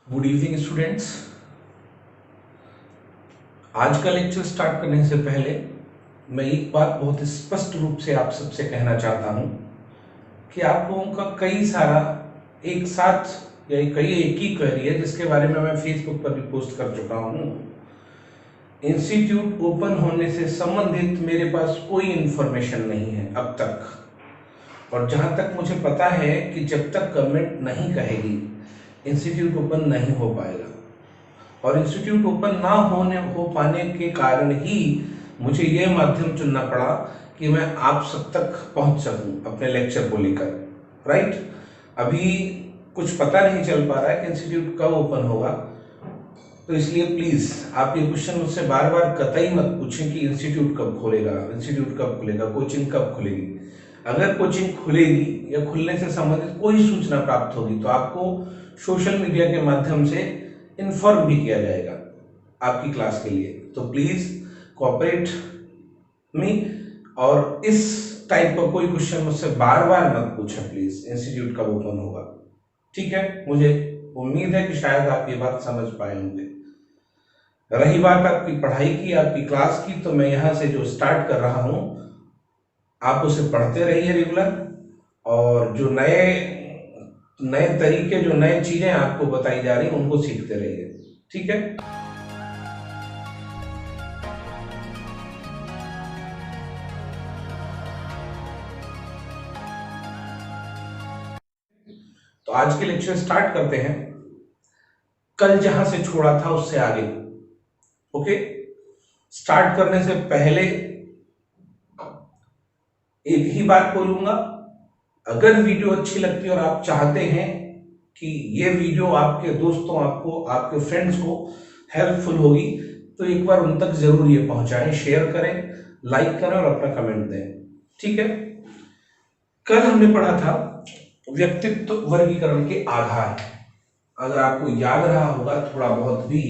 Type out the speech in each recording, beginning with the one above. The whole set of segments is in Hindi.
Good evening students. आज का लेक्चर स्टार्ट करने से पहले मैं एक बात बहुत स्पष्ट रूप से आप सबसे कहना चाहता हूं कि आप लोगों का कई सारा एक साथ या कई एक ही क्वेरी है जिसके बारे में मैं फेसबुक पर भी पोस्ट कर चुका हूं। इंस्टीट्यूट ओपन होने से संबंधित मेरे पास कोई इंफॉर्मेशन नहीं है अब तक, और जहां तक मुझे पता है कि जब तक गवर्नमेंट नहीं कहेगी इंस्टीट्यूट ओपन नहीं हो पाएगा। और इंस्टीट्यूट ओपन ना हो पाने के कारण ही मुझे यह माध्यम चुनना पड़ा कि मैं आप सब तक पहुंच सकूं अपने लेक्चर को लेकर। राइट, अभी कुछ पता नहीं चल पा रहा है कि इंस्टीट्यूट कब ओपन होगा, तो इसलिए प्लीज आप ये क्वेश्चन मुझसे बार बार कतई मत पूछें कि इंस्टीट्यूट कब खोलेगा, इंस्टीट्यूट कब खुलेगा, कोचिंग कब खुलेगी। अगर कोचिंग खुलेगी या खुलने से संबंधित कोई सूचना प्राप्त होगी तो आपको सोशल मीडिया के माध्यम से इन्फॉर्म भी किया जाएगा आपकी क्लास के लिए। तो प्लीज कोऑपरेट मी, और इस टाइप का कोई क्वेश्चन मुझसे बार बार मत पूछें प्लीज, इंस्टीट्यूट कब ओपन होगा। ठीक है, मुझे उम्मीद है कि शायद आप ये बात समझ पाए होंगे। रही बात आपकी पढ़ाई की, आपकी क्लास की, तो मैं यहां से जो स्टार्ट कर रहा हूं आप उसे पढ़ते रहिए रेगुलर, और जो नए नए तरीके, जो नए चीजें आपको बताई जा रही उनको सीखते रहिए। ठीक है, तो आज के लेक्चर स्टार्ट करते हैं कल जहां से छोड़ा था उससे आगे। ओके, स्टार्ट करने से पहले एक ही बात बोलूंगा, अगर वीडियो अच्छी लगती है और आप चाहते हैं कि ये वीडियो आपके दोस्तों, आपको, आपके फ्रेंड्स को हेल्पफुल होगी, तो एक बार उन तक जरूर ये पहुंचाएं, शेयर करें, लाइक करें और अपना कमेंट दें। ठीक है, कल हमने पढ़ा था व्यक्तित्व वर्गीकरण के आधार। अगर आपको याद रहा होगा थोड़ा बहुत भी,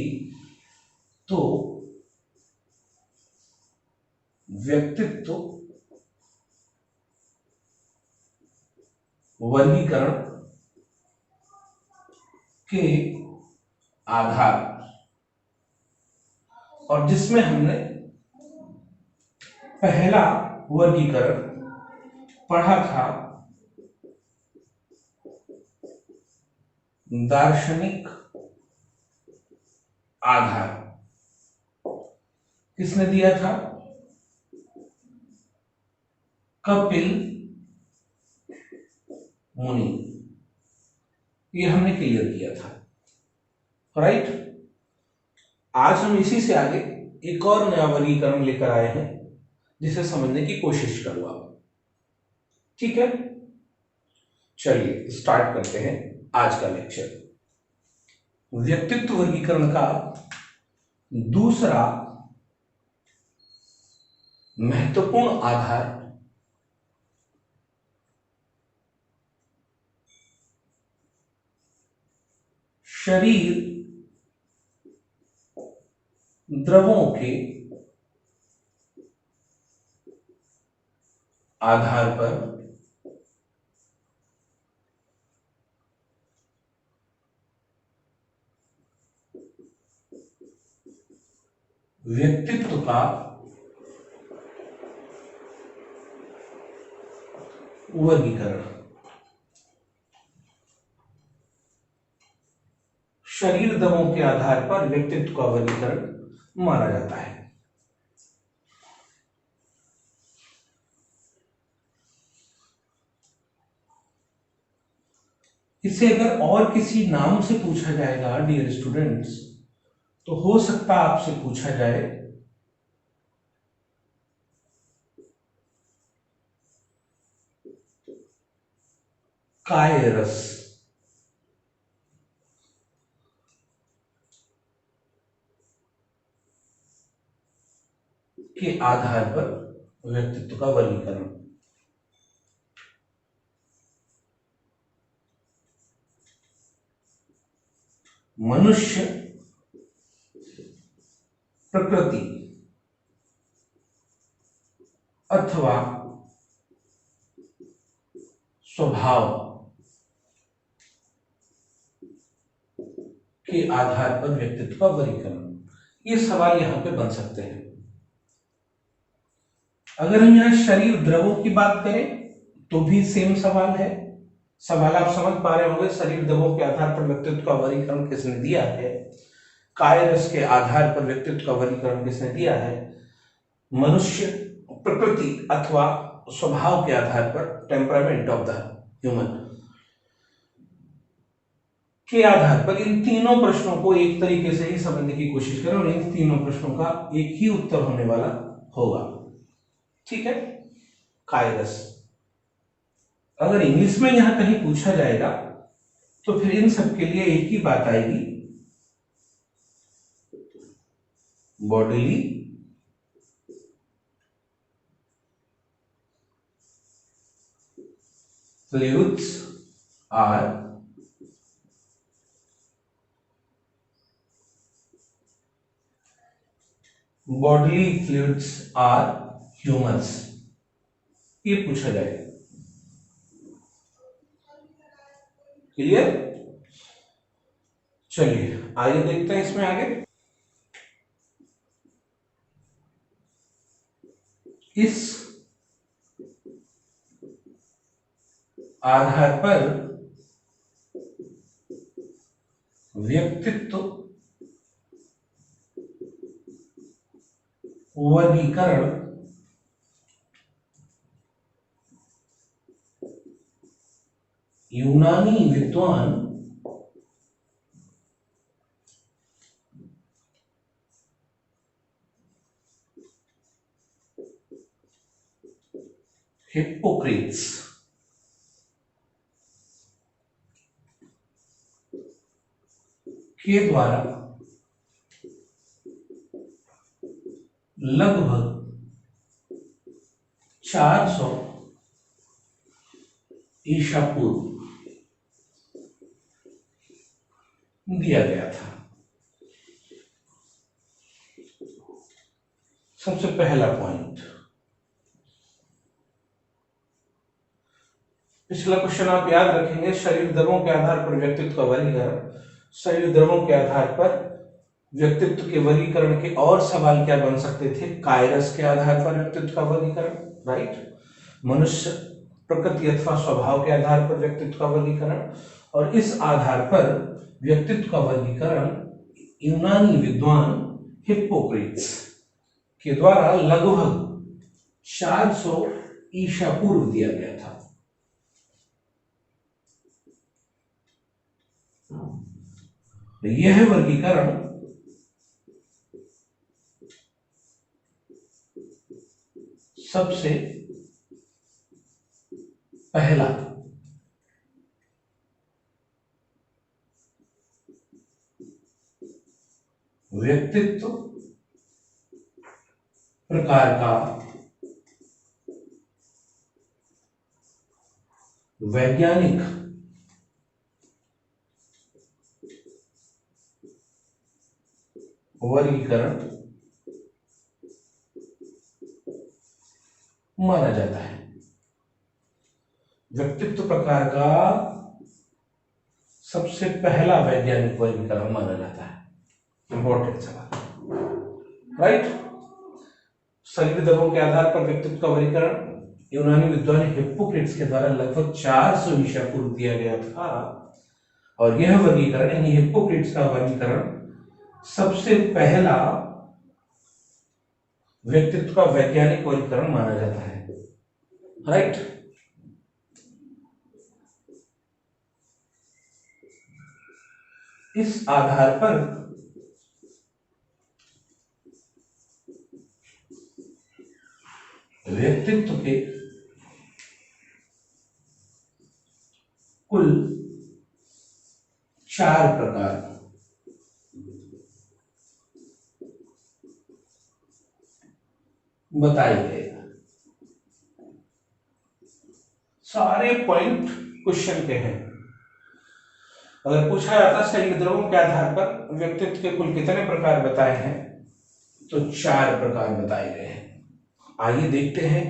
तो व्यक्तित्व वर्गीकरण के आधार, और जिसमें हमने पहला वर्गीकरण पढ़ा था दार्शनिक आधार। किसने दिया था? कपिल मुनि। ये हमने क्लियर किया था। राइट, आज हम इसी से आगे एक और नया वर्गीकरण लेकर आए हैं जिसे समझने की कोशिश करूंगा। ठीक है, चलिए स्टार्ट करते हैं आज का लेक्चर। व्यक्तित्व वर्गीकरण का दूसरा महत्वपूर्ण आधार शरीर द्रवों के आधार पर व्यक्तित्व का वर्गीकरण। शरीर द्रवों के आधार पर व्यक्तित्व का वर्गीकरण माना जाता है। इसे अगर और किसी नाम से पूछा जाएगा डियर स्टूडेंट्स, तो हो सकता आपसे पूछा जाए कायरस के आधार पर व्यक्तित्व का वर्गीकरण। मनुष्य प्रकृति अथवा स्वभाव के आधार पर व्यक्तित्व का वर्गीकरण, ये सवाल यहां पे बन सकते हैं। अगर हम यहाँ शरीर द्रवों की बात करें तो भी सेम सवाल है। सवाल आप समझ पा रहे होंगे, शरीर द्रवों के आधार पर व्यक्तित्व का वर्गीकरण किसने दिया है, कायरस के आधार पर व्यक्तित्व का वर्गीकरण किसने दिया है, मनुष्य प्रकृति अथवा स्वभाव के आधार पर, टेम्परामेंट ऑफ द ह्यूमन के आधार पर। इन तीनों प्रश्नों को एक तरीके से ही समझने की कोशिश करें और इन तीनों प्रश्नों का एक ही उत्तर होने वाला होगा, ठीक है। कायरस अगर इंग्लिश में यहां कहीं पूछा जाएगा तो फिर इन सब के लिए एक ही बात आएगी, बॉडीली फ्लूइड्स आर ह्यूमंस, ये पूछा जाएगा। क्लियर? चलिए आइए देखते हैं इसमें आगे। इस आधार पर व्यक्तित्व वर्गीकरण यूनानी विद्वान हिप्पोक्रेट्स के द्वारा लगभग 400 ईसा पूर्व दिया गया था। सबसे पहला पॉइंट, पिछला क्वेश्चन आप याद रखेंगे, शरीर द्रवों के आधार पर व्यक्तित्व का वर्गीकरण। शरीर द्रवों के आधार पर व्यक्तित्व के वर्गीकरण के और सवाल क्या बन सकते थे, कायरस के आधार पर व्यक्तित्व का वर्गीकरण, राइट, मनुष्य प्रकृति अथवा स्वभाव के आधार पर व्यक्तित्व का वर्गीकरण, और इस आधार पर व्यक्तित्व का वर्गीकरण यूनानी विद्वान हिप्पोक्रेट्स के द्वारा लगभग 400 ईसा पूर्व दिया गया था। यह वर्गीकरण सबसे पहला व्यक्तित्व प्रकार का वैज्ञानिक वर्गीकरण माना जाता है। व्यक्तित्व प्रकार का सबसे पहला वैज्ञानिक वर्गीकरण माना जाता है। इंपॉर्टेंट सवाल, राइट। शरीर द्रवों के आधार पर व्यक्तित्व का वर्गीकरण यूनानी विद्वान हिप्पोक्रेट्स के द्वारा लगभग 400 ईसा पूर्व दिया गया था, और यह वर्गीकरण यानी हिप्पोक्रेट्स का वर्गीकरण सबसे पहला व्यक्तित्व का वैज्ञानिक वर्गीकरण माना जाता है, राइट। इस आधार पर व्यक्तित्व के कुल 4 प्रकार बताए गए। सारे पॉइंट क्वेश्चन के हैं। अगर पूछा जाता शरीर द्रवों के आधार पर व्यक्तित्व के कुल कितने प्रकार बताए हैं, तो 4 प्रकार बताए गए हैं। आइए देखते हैं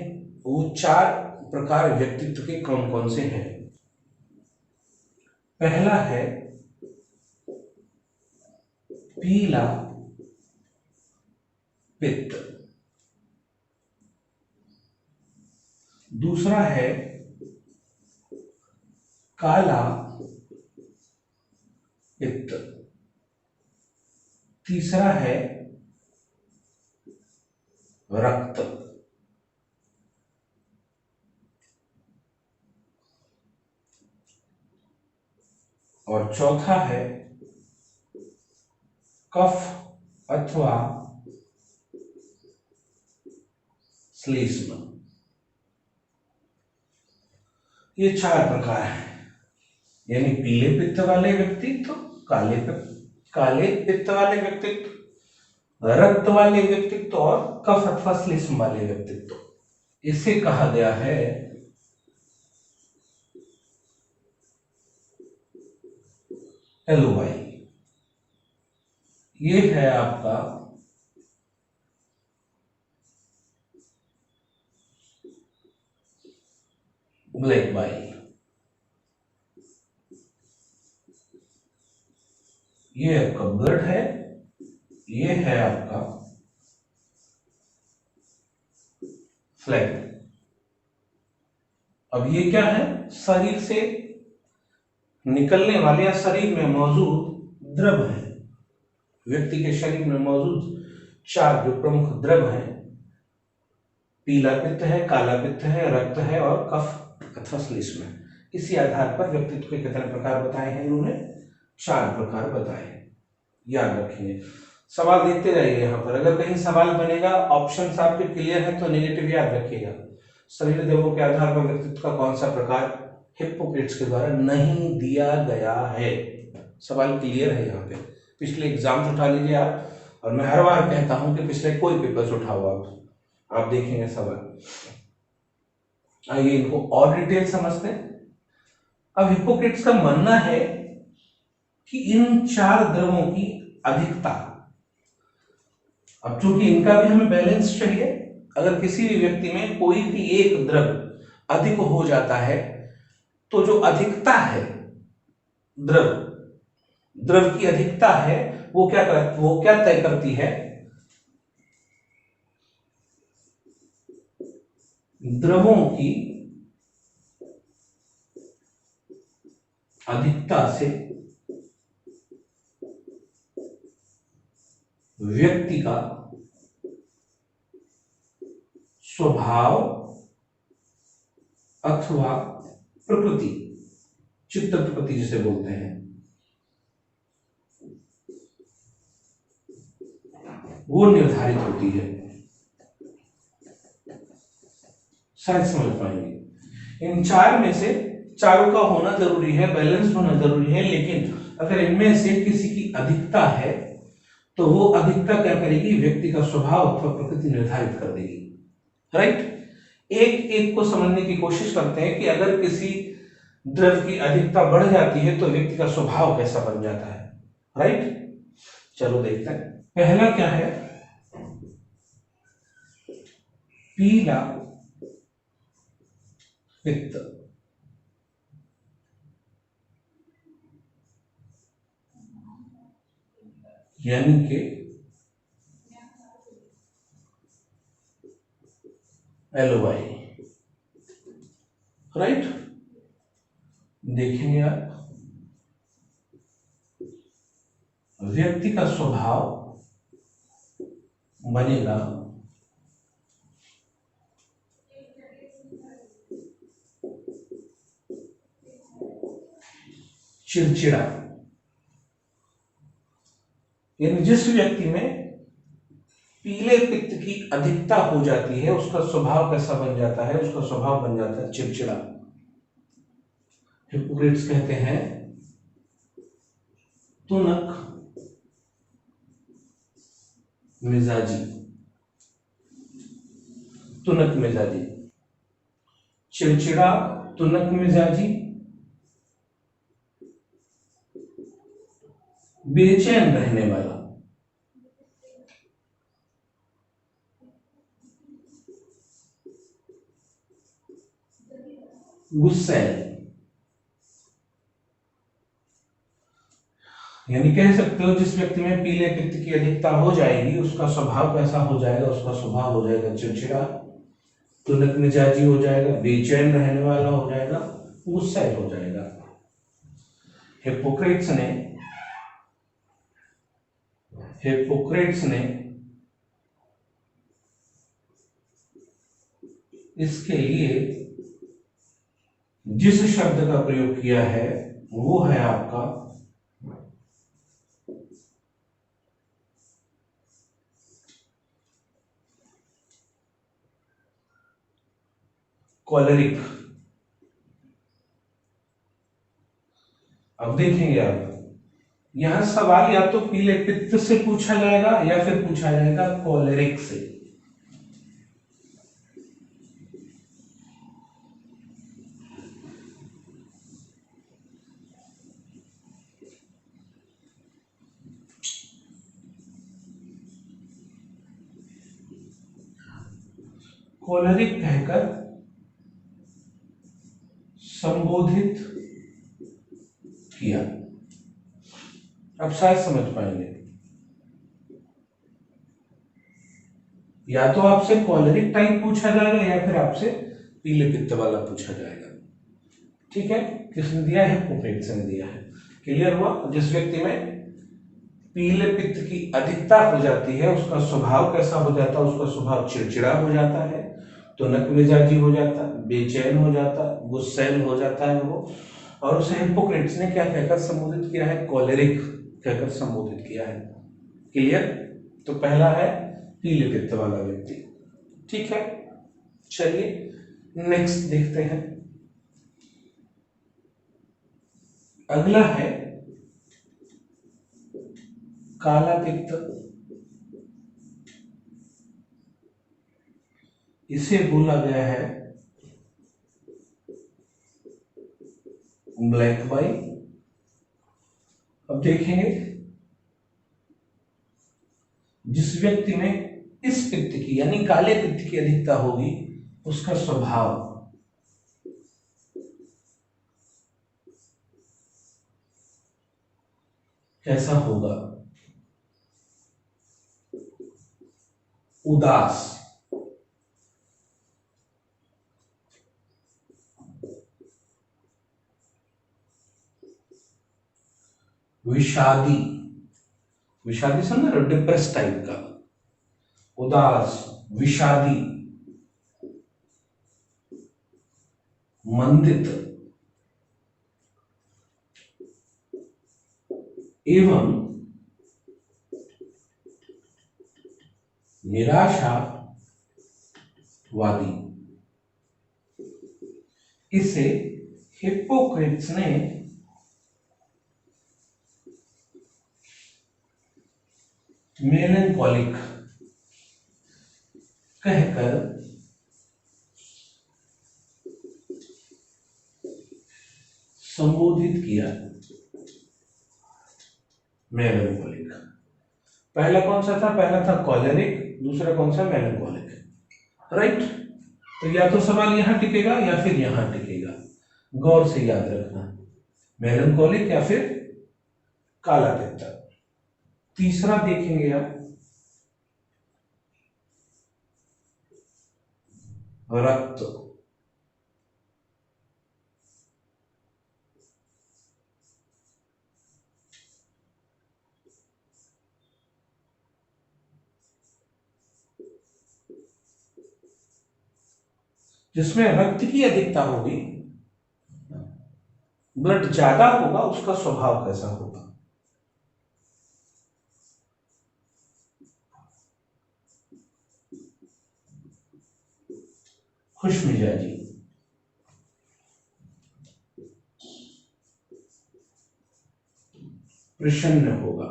वो 4 प्रकार व्यक्तित्व के कौन कौन से हैं। पहला है पीला पित्त। दूसरा है काला पित्त। तीसरा है रक्त। और चौथा है कफ अथवा श्लेष्म। ये चार प्रकार हैं, यानी पीले पित्त वाले व्यक्तित्व, काले पित्त वाले व्यक्तित्व, रक्त वाले व्यक्तित्व और कफ अथवा श्लेष्म वाले व्यक्तित्व। इसे कहा गया है LOI। ये है आपका ब्लैक बाइल। ये आपका ब्लड है, ये है आपका फ्लैग। अब ये क्या है? शरीर से निकलने वाले या शरीर में मौजूद द्रव है। व्यक्ति के शरीर में मौजूद चार जो प्रमुख द्रव हैं, पीला पित्त है, काला पित्त है, रक्त है और कफ अथवा श्लेष्म है। इसी आधार पर व्यक्तित्व के कितने प्रकार बताए हैं इन्होंने? 4 प्रकार बताए। याद रखिए, सवाल देखते जाइए। यहाँ पर अगर कहीं सवाल बनेगा, ऑप्शंस आपके क्लियर है तो नेगेटिव याद रखिएगा। शरीर द्रवों के आधार पर व्यक्तित्व का कौन सा प्रकार हिप्पोक्रेट्स के द्वारा नहीं दिया गया है। सवाल क्लियर है यहाँ पे। पिछले एग्जाम्स उठा लीजिए आप, और मैं हर बार कहता हूं कि पिछले कोई पेपर्स उठाओ आप देखेंगे सवाल। आइए इनको और डिटेल समझते हैं। अब हिप्पोक्रेट्स का मानना है कि इन 4 द्रवों की अधिकता, अब चूंकि इनका भी हमें बैलेंस चाहिए, अगर किसी भी व्यक्ति में कोई भी एक द्रव अधिक हो जाता है तो जो अधिकता है द्रव की अधिकता है वो क्या तय करती है? द्रवों की अधिकता से व्यक्ति का स्वभाव अथवा प्रकृति, चित्त प्रकृति जिसे बोलते हैं, वो निर्धारित होती है। शायद समझ पाएंगे। इन 4 में से चारों का होना जरूरी है, बैलेंस होना जरूरी है, लेकिन अगर इनमें से किसी की अधिकता है तो वो अधिकता क्या करेगी? व्यक्ति का स्वभाव अथवा प्रकृति निर्धारित कर देगी। राइट? एक एक को समझने की कोशिश करते हैं कि अगर किसी द्रव की अधिकता बढ़ जाती है तो व्यक्ति का स्वभाव कैसा बन जाता है। राइट? चलो देखते हैं। पहला क्या है? पीला पित्त। यानी कि LOI। राइट? देखेंगे आप, व्यक्ति का स्वभाव बनेगा चिड़चिड़ा। यानी जिस व्यक्ति में पीले पित्त की अधिकता हो जाती है उसका स्वभाव कैसा बन जाता है? उसका स्वभाव बन जाता है चिड़चिड़ा। हिप्पोक्रेट्स कहते हैं तुनक मिजाजी। तुनक मिजाजी, चिड़चिड़ा, तुनक मिजाजी, बेचैन रहने वाला, गुस्सैल। यानी कह सकते हो जिस व्यक्ति में पीले पित्त की अधिकता हो जाएगी उसका स्वभाव कैसा हो जाएगा, उसका स्वभाव हो जाएगा चिड़चिड़ा, तुनक मिजाजी हो जाएगा, बेचैन रहने वाला हो जाएगा, गुस्सैल हो जाएगा। हिप्पोक्रेट्स ने हिप्पोक्रेट्स ने इसके लिए जिस शब्द का प्रयोग किया है वो है आपका कॉलरिक। अब देखेंगे आप, यहां सवाल या तो पीले पित्त से पूछा जाएगा या फिर पूछा जाएगा कॉलरिक से। कॉलरिक कहकर संबोधित किया। अब शायद समझ पाएंगे, या तो आपसे कॉलरिक टाइप पूछा जाएगा या फिर आपसे पीले पित्त वाला पूछा जाएगा। ठीक है, किसने दिया है? हिप्पोक्रेट्स ने दिया है। क्लियर हुआ? जिस व्यक्ति में पीले पित्त की अधिकता हो जाती है उसका स्वभाव कैसा हो जाता है? उसका स्वभाव चिड़चिड़ा हो जाता है, तुनक मिजाजी हो जाता है, बेचैन हो जाता है, गुस्सैल हो जाता है वो। और उसे हिप्पोक्रेट्स ने क्या कहकर संबोधित किया है? कॉलेरिक कहकर संबोधित किया है। क्लियर? तो पहला है पीले पित्त वाला व्यक्ति। ठीक है, चलिए नेक्स्ट देखते हैं। अगला है काला पित्त। इसे बोला गया है ब्लैक बाई। अब देखेंगे, जिस व्यक्ति में इस पित्त की यानी काले पित्त की अधिकता होगी उसका स्वभाव कैसा होगा? उदास, विषादी, विषादी समझ रहे हो? डिप्रेस टाइप का, उदास, विषादी, मंदित एवं निराशावादी। इसे हिप्पोक्रेट्स ने मेलनकॉलिक कहकर संबोधित किया। मेलनकॉलिक पहला कौन सा था? पहला था कॉलेरिक, दूसरा कौन सा? मेलनकॉलिक। राइट, तो या तो सवाल यहां टिकेगा या फिर यहां टिकेगा, गौर से याद रखना, मेलनकॉलिक या फिर काला पित्त। तीसरा देखेंगे आप, रक्त। जिसमें रक्त की अधिकता होगी, ब्लड ज्यादा होगा, उसका स्वभाव कैसा होगा? खुशमिजाजी, प्रसन्न होगा,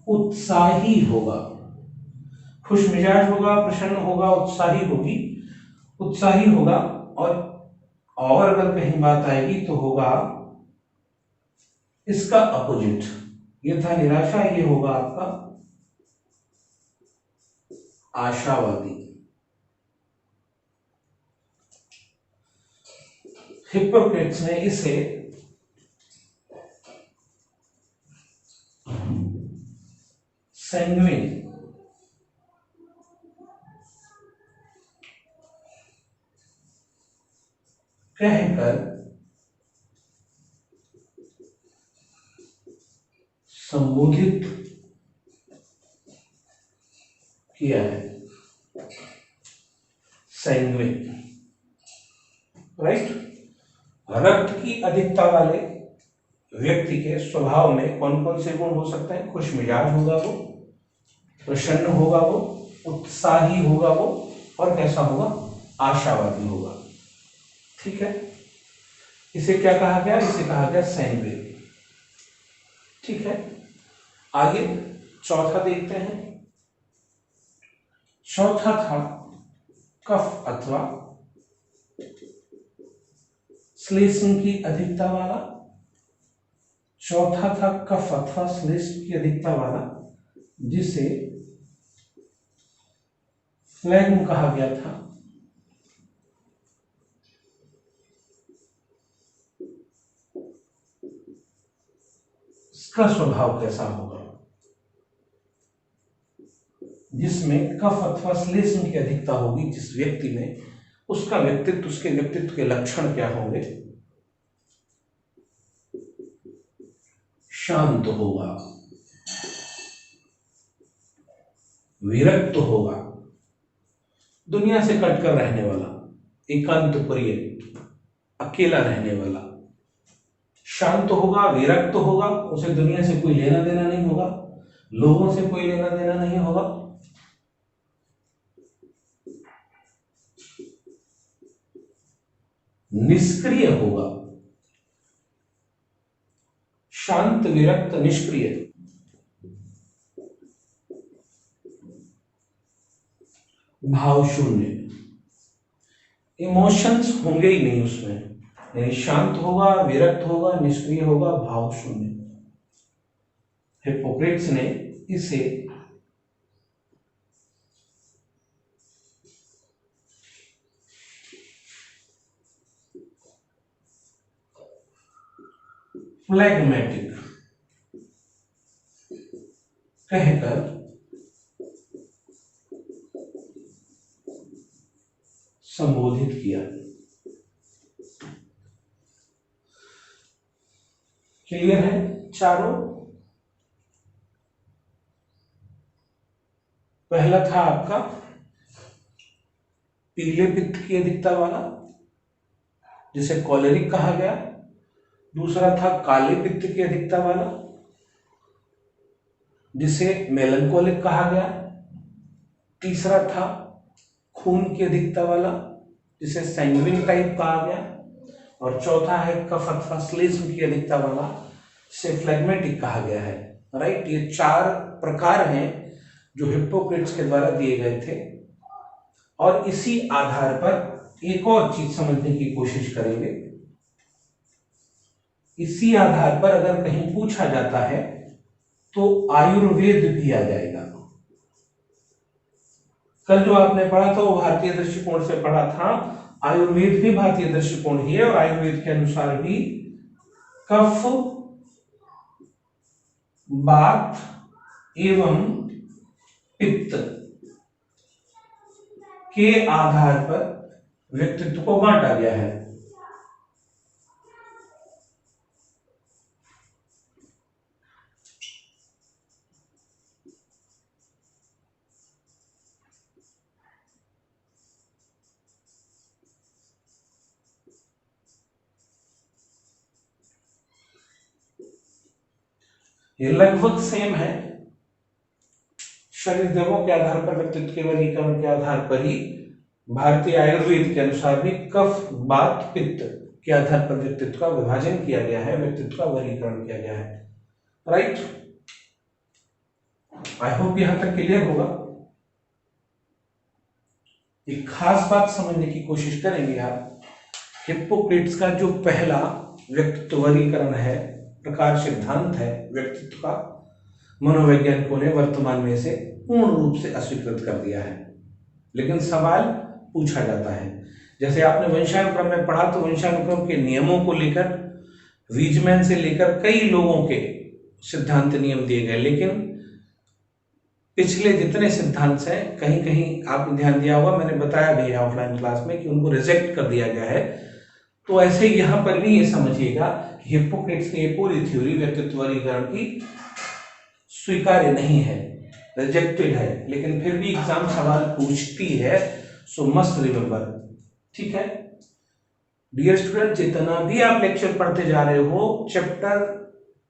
उत्साही होगा। खुश मिजाज होगा, प्रसन्न होगा, उत्साही होगी, उत्साही होगा। और अगर कहीं बात आएगी तो होगा इसका अपोजिट। ये था निराशा, ये होगा आपका आशावादी। हिप्पोक्रेट्स ने इसे सैंग्विन कहकर संबोधित किया है। Sanguine, right. रक्त की अधिकता वाले व्यक्ति के स्वभाव में कौन कौन से गुण हो सकते हैं? खुशमिजाज होगा वो, प्रसन्न होगा वो, उत्साही होगा वो, और कैसा होगा? आशावादी होगा। ठीक है, इसे क्या कहा गया? इसे कहा गया सैंग्विन। ठीक है, आगे चौथा देखते हैं। चौथा था कफ अथवा श्लेष्म की अधिकता वाला। चौथा था कफ अथवा श्लेष्म की अधिकता वाला, जिसे फ्लैग्म कहा गया था। इसका स्वभाव कैसा होगा? जिसमें कफ अथवा श्लेष्म की अधिकता होगी जिस व्यक्ति में, उसका व्यक्तित्व, उसके व्यक्तित्व के लक्षण क्या होंगे? शांत होगा, विरक्त होगा, दुनिया से कटकर रहने वाला, एकांत प्रिय, अकेला रहने वाला। शांत होगा, विरक्त होगा, उसे दुनिया से कोई लेना देना नहीं होगा, लोगों से कोई लेना देना नहीं होगा। निष्क्रिय होगा, शांत, विरक्त, निष्क्रिय। भाव शून्य, इमोशंस होंगे ही नहीं उसमें, यानी शांत होगा, विरक्त होगा, निष्क्रिय होगा, भाव शून्य। हिप्पोक्रेट्स ने इसे फ्लैग्मेटिक कहकर संबोधित किया। क्लियर है चारों? पहला था आपका पीले पित्त की अधिकता वाला, जिसे कॉलेरिक कहा गया। दूसरा था काले पित्त की अधिकता वाला, जिसे मेलनकोलिक कहा गया। तीसरा था खून की अधिकता वाला, जिसे सैंग्विन टाइप कहा गया। और चौथा है कफ अथवा श्लेष्म की अधिकता वाला, जिसे फ्लैग्मेटिक कहा गया है। राइट, ये चार प्रकार हैं जो हिप्पोक्रेट्स के द्वारा दिए गए थे। और इसी आधार पर एक और चीज समझने की कोशिश करेंगे। इसी आधार पर अगर कहीं पूछा जाता है तो आयुर्वेद भी आ जाएगा। कल जो आपने पढ़ा था वो भारतीय दृष्टिकोण से पढ़ा था, आयुर्वेद भी भारतीय दृष्टिकोण ही है। और आयुर्वेद के अनुसार भी कफ, वात एवं पित्त के आधार पर व्यक्तित्व को बांटा गया है। ये लगभग सेम है। शरीर देवों के आधार पर, व्यक्तित्व के वर्गीकरण के आधार पर ही भारतीय आयुर्वेद के अनुसार भी कफ, वात, पित्त के आधार पर व्यक्तित्व का विभाजन किया गया है, व्यक्तित्व का वर्गीकरण किया गया है। राइट, आई होप यहां तक क्लियर होगा। एक खास बात समझने की कोशिश करेंगे आप। हिप्पोक्रेट्स का जो पहला व्यक्तित्व वर्गीकरण है, प्रकार सिद्धांत है व्यक्तित्व का, मनोवैज्ञानिकों ने वर्तमान में इसे पूर्ण रूप से अस्वीकृत कर दिया है। लेकिन सवाल पूछा जाता है जैसे आपने वंशानुक्रम में पढ़ा, तो वंशानुक्रम के नियमों को लेकर वीजमैन से लेकर कई लोगों के सिद्धांत नियम दिए गए, लेकिन पिछले जितने सिद्धांत हैं कहीं कहीं आपने ध्यान दिया होगा, मैंने बताया भी है ऑफलाइन क्लास में कि उनको रिजेक्ट कर दिया गया है। तो ऐसे यहाँ पर भी ये समझिएगा कि हिप्पोक्रेट्स की ये पूरी थ्योरी व्यक्तित्वरीकरण की स्वीकार्य नहीं है, रिजेक्टेड है, लेकिन फिर भी एग्जाम सवाल पूछती है, सो मस्ट रिमेंबर। ठीक है डियर स्टूडेंट, जितना भी आप लेक्चर पढ़ते जा रहे हो, चैप्टर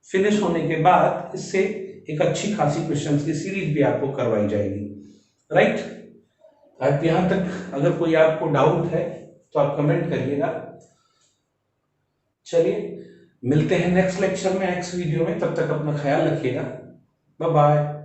फिनिश होने के बाद इससे एक अच्छी खासी क्वेश्चंस की सीरीज भी आपको करवाई जाएगी। राइट, अब यहां तक अगर कोई आपको डाउट है तो आप कमेंट करिएगा। चलिए मिलते हैं नेक्स्ट लेक्चर में, नेक्स्ट वीडियो में, तब तक अपना ख्याल रखिएगा। Bye bye.